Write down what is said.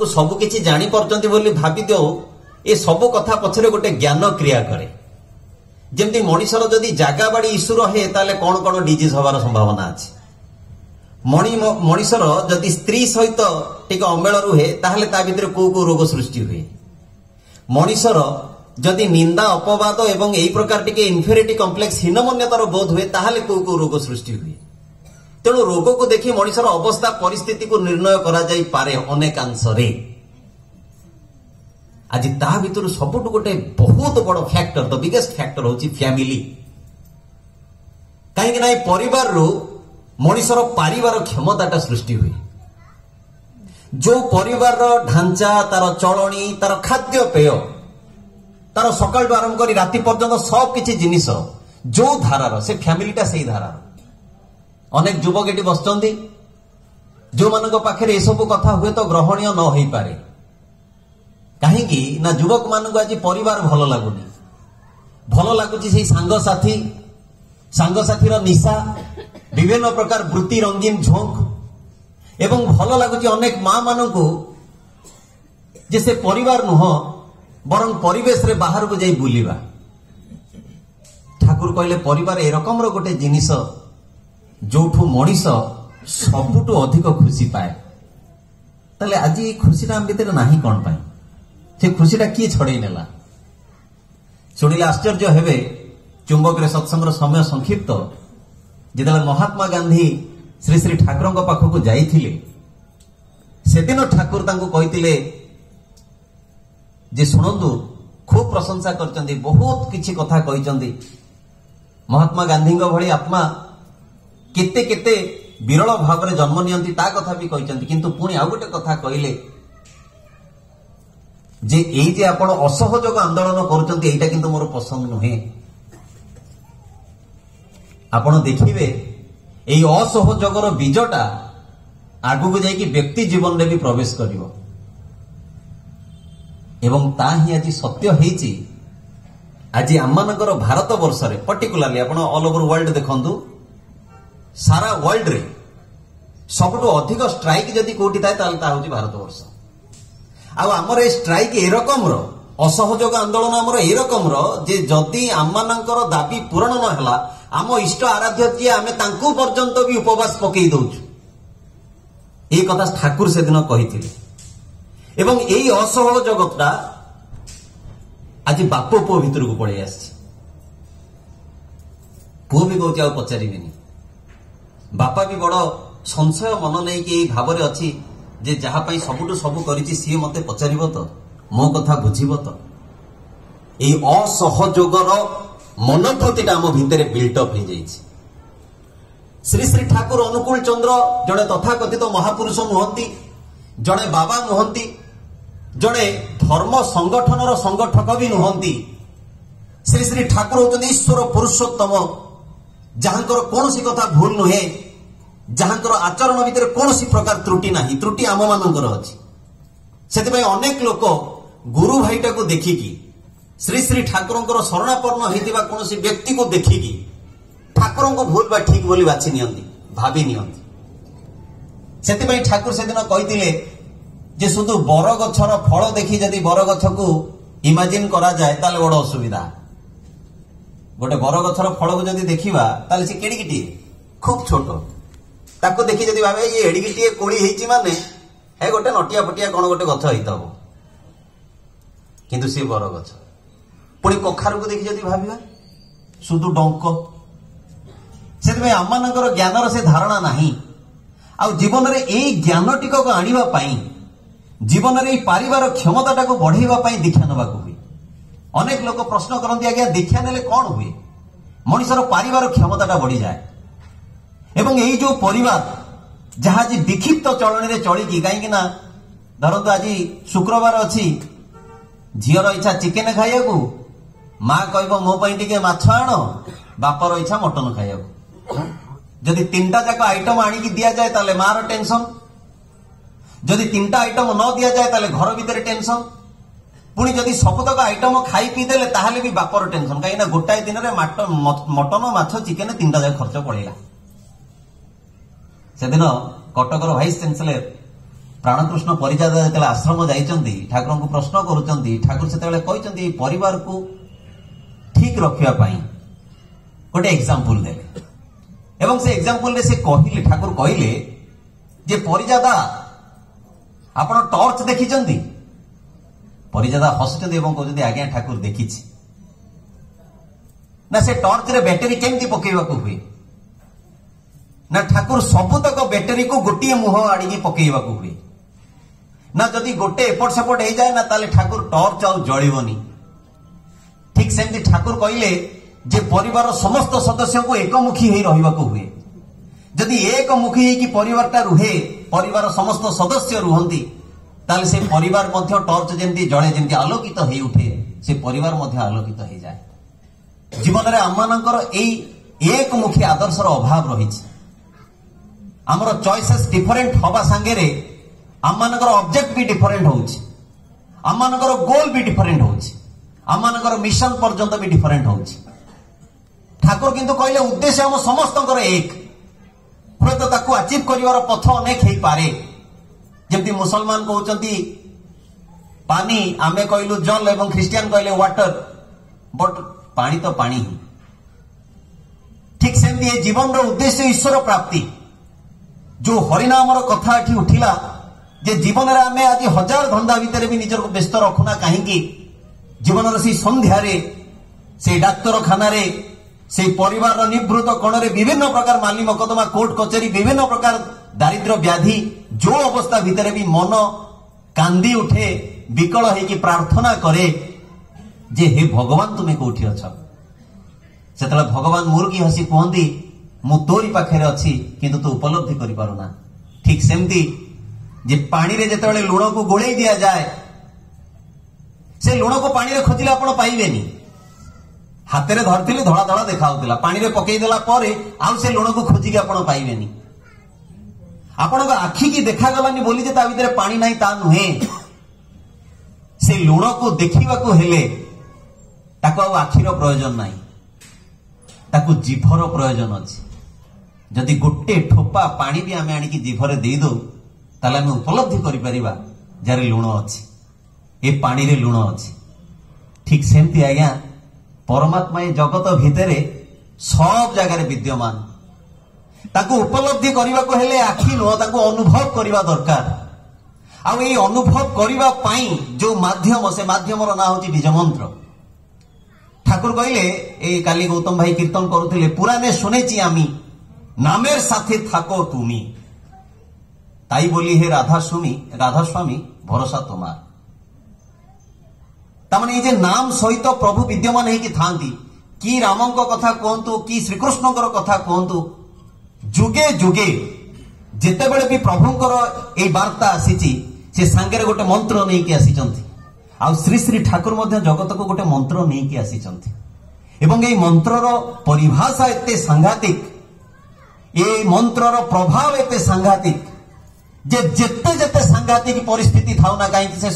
सबु किछि जानी परचंती बोली भाबी दियो ए सब कथा पछरे गोटे ज्ञान क्रिया करे जेमती मनीषर जदि जागा बाड़ी इश्यू रहे ताले कौन कौन डिजीज हबार संभावना अछि मनीषर जदि स्त्री सहित टिके अमेल रुहे ताहले ता भितर को को रोग सृष्टि हुए मनीषर जदि निंदा अपवाद एवं एई प्रकार टिके इन्फेरिटी कॉम्प्लेक्स हीनमन्यतार बोध हुए ताहले को रोग सृष्टि हुए तेणु रोग को देखि मनीषर अवस्था परिस्थिति को निर्णय करा जाई पारे अनेकांशरे आज ता भितर सबुठ गोटे बहुत बड़ फैक्टर द बिगेस्ट फैक्टर होची फैमिली कहीं ना परिवार रो मनीषर पारिवार क्षमताटा सृष्टि हुए जो परिवार ढांचा तार चलनी तार खाद्य पेय तार सकाल आरंभ कर राति पर्यंत सब किछि जिनिस जो धारार से फैमिलीटा से धारार अनेक युवक एटी बसचंदी जो मानक पाखे सब कथा हुए तो ग्रहणीय न हो पारे कहीं ना युवक मानक आज परिवार भल लगुनि भल लगुच सांगसाथी निशा विभिन्न प्रकार वृत्ति रंगीन झोंक एवं भल लगुच अनेक माँ मानक जे से परिवार नुह बरं परिवेश रे बाहर को जाई बुलिबा ठाकुर कहले परिवार ए रकम रो गोटे जिनिस जोठू मनीष सबुठू अधिक खुशी पाए ताले आज ये खुशीटा हम भीतर नाही कौन पाई से खुशीटा किए छड़े नेला शुणिले आश्चर्य हेबे चुंबक रे सत्संग समय संक्षिप्त जेतेबेले महात्मा गांधी श्री श्री ठाकुर पाखक जाइथिले सेदिन ठाकुर तांको कहिथिले जे सुनंदु खूब प्रशंसा करचंदी बहुत किछि कथा कहिचंदी महात्मा गांधी भली आत्मा केते केते विरल भाव में जन्म नियंती ता कथा भी कहिचंती किंतु पुणी आ गोटे कथा कहिले जे एई जे आपण असहयोग आंदोलन करूचंती एटा किंतु मोर पसंद नुहे आपण देखिबे एई असहयोगर बीजटा आगु को जाई कि व्यक्ति जीवन रे भी प्रवेश करिवो एवं ता ही आज सत्य हेची आज आमनकर भारत वर्ष रे पर्टिकुलरली आपण ऑल ओवर वर्ल्ड देखंतु सारा वर्ल्ड रे सबुठु अधिक स्ट्राइक जदि कोटी थाए ताल ता होची भारत वर्ष आ हमर ए स्ट्राइक ए रकम रो असहयोग आंदोलन हमर ए रकम रो जे जदि आमनकर दाबी पूर्ण न हला आम इष्ट आराध्य जे आमे तांकु पर्यंत भी उपवास पकई दउछु ए कथा ठाकुर से दिन कहिथिले एवं एई असहयोगता आज बाप पो भीतर को पड़े आसी पो भी कहूँ आ पचारिबिनी बापा भी बड़ संशय मन नहीं कि भाव में अच्छी जे जहाँपाई सबुठु सब करिछि सी मते पचारिबो तो मो कथा बुझिबो तो एई असहयोगर मनोवृत्तिटा आम भितर बिल्टअप हो जाइछि श्री श्री ठाकुर अनुकूल चंद्र जड़े तथाकथित महापुरुष नुहंती जड़े बाबा नुहंती जड़े धर्म संगठन संगठक भी नुहंती श्री श्री ठाकुर होचंदी ईश्वर पुरुषोत्तम जहाँकर कौन सी कथा भूल नुहे जहाँकर आचरण भितर कौन सी प्रकार त्रुटि नाही त्रुटि आम मानकर अछि सेतिपय अनेक लोक गुरु भाईटा को देखिकी श्री श्री ठाकुरंकर शरणापन्न होइतिबा कौन सी व्यक्ति को देखिकी ठाकुरं को भूल बा ठीक बोली बाछि नियंती भाबी नियंती सेतिपय ठाकुर सेदिन कहितिले जे शुधु बर गछर फल देखि जदि बर गछ को इमेजिन करा जाए ताले बड़ असुविधा गोटे बर गछर फल को जदि देखिबा ताले से केडिकिटी खूब छोटो ताको देखि जदि भाबे ये एडिकिटी कोली हेची माने हे गोटे नटिया फटिया कोन गोटे गछ हेतबो किंतु से बर गछ पुणी कखार को देखि जदि भाबिबा शुधु डंक सेतबे आमानकर ज्ञानर से धारणा नाही आ जीवन रे एई ज्ञान टिको आनिबा पई जीवन रे पारिवार क्षमताटा को बढ़ाइबा पई दीक्षा नबाकू हुई अनेक लोग प्रश्न करती आज्ञा दीक्षा नेले कौन हुए मनीषर पारिवार क्षमताटा बढ़ी जाए एवं यही जो परिवार जहाँ आज विक्षिप्त चलनी रे चलिकी कहीं धरतु आज शुक्रवार अच्छी झीर इच्छा चिकेन खाइबा माँ कह मो टे माछ आण बापर इच्छा मटन खाइबा जदि तीनटा जाक आइटम आणिकी दि जाए ताले मार टेंशन जदि तीनटा आइटम न दि जाए ताले घर भितर टेंशन पुणी जदि सबतक आइटम खाई पी देले ताहले भी बापर टेंशन कहीं गोटाए दिन में मटन माछ चिकेन तीनटा जाक खर्च पड़ेगा सेदिन कटकर भाइस चांसेलर प्राणकृष्ण परिजादा जो आश्रम जाइछन्ती ठाकुर को प्रश्न करुचंती ठाकुर से कहते परिवार को ठीक रखिया पाई गोटे एग्जांपल देले एवं से एग्जांपल रे से कहले ठाकुर कहले जे परिजादा आपण टॉर्च देखिचंती परिजादा हसुचंती एवं कहते आज्ञा ठाकुर देखिछि ना से टॉर्च रे बैटरी केमती पकेवा को हुए ना ठाकुर सबुतक बैटरी को गोटे मुह आड़ी पकेवा को हुए ना जदि गोटे एपट सेपट हो जाए ना ताले ठाकुर टॉर्च आउ जळिबनी ठीक सेमती ठाकुर कहले जे परिवार समस्त सदस्य को एकमुखी होई रहिबा को हुए जदि एकमुखी होई कि परिवारटा रुहे परिवार समस्त सदस्य रुहंती ताले से परिवार मध्य टॉर्च जेमती जळे जेमती आलोकित होई उठे से परिवार मध्य आलोकित हो जाए जीवन रे आमानकर एई एकमुखी आदर्शर अभाव रही आमर चॉइसेस डिफरेंट हवा सांगे रे आमानकर ऑब्जेक्ट भी डिफरेंट होउछि आमानकर गोल भी डिफरेंट होउछि आमानकर मिशन पर्यंत भी डिफरेंट होउछि ठाकुर किंतु कहले उद्देश्य हम समस्तकर एक हयतो ताकू अचीव करिवार पथ अनेक हेई पारे जेमती मुसलमान कहउचंती पानी आमे कहलु जल एवं ख्रिस्टियन कहले वाटर बट पानी तो पानी ही ठीक सेमती ये जीवन रो उद्देश्य ईश्वर प्राप्ति जो हरिनाम कथा एठी उठिला जे जीवन रे आमे आज हजार धंदा भितर भी निजर को व्यस्त रखुना कहीं जीवन से संध्यार से डाक्तरखाना से परिवार निवृत्त कोण रे विभिन्न प्रकार माली मकदमा कोर्ट कचेरी विभिन्न प्रकार दारिद्र्य व्याधि जो अवस्था भितर भी मन कांदी उठे विकल होगी प्रार्थना करे जे हे भगवान तुम्हें कौटी अछ से भगवान मुर्गी हसी कहती मु तोरी पाखे अच्छी किंतु तू उपलब्धि करि पारुना ठीक सेमती जे पानी रे जेतेबेले लुण को गोळेई दिया जाए से लुण को पानी रे खोजिले आपण पाइबेनी हाथ रे धरथिले धड़ा धड़ा देखाउतिला पानी रे पकेई देला परे आउ से लुण को खोजिके आपण पाइबेनी आपण को आखि की देखा गलानी बोली जे ता भीतर पानी नाही ता नुहे से लुण को देखिबा को हेले ताको आखिर प्रयोजन नाही ताको जीभर प्रयोजन अछि जदि गोटे ठोपा पानी भी आमे आनी की जीभरे दे दो ताले आमे उपलब्धि करि परिबा जारे लुण अछि ए पानी रे लुण अछि ठीक सेमती आज्ञा परमात्मा ए जगत भितरे सब जगह रे विद्यमान ताको उपलब्धि करिबा को हेले आखि नो ताको अनुभव करिबा दरकार आ ए अनुभव करिबा पाई जो माध्यम से माध्यम रो ना होची बीज मंत्र ठाकुर कहले ए काली गौतम भाई कीर्तन करुथिले पुराने सुनेची आमी नामेर साथे थाको तुमी ताई बोली हे राधा स्वामी भरोसा तुम्हार तामाने जे नाम सहित प्रभु विद्यमान है कि थांती कि रामंक कथा कहतु कि श्रीकृष्णकर कथा कहतु जुगे जुगे जेतेबेले भी प्रभुंकर ए वार्ता आसीची से सांगरे गोटे मंत्र नहीं कि आसीचंती आ श्री श्री ठाकुर मध्य जगत को गोटे मंत्र नहीं कि आसीचंती एवं ए मंत्रर परिभाषा एते सांघातिक ए मंत्रर प्रभाव एते सांघातिक जे जेते जेते सांघातिक परिस्थिति थाउ ना काई से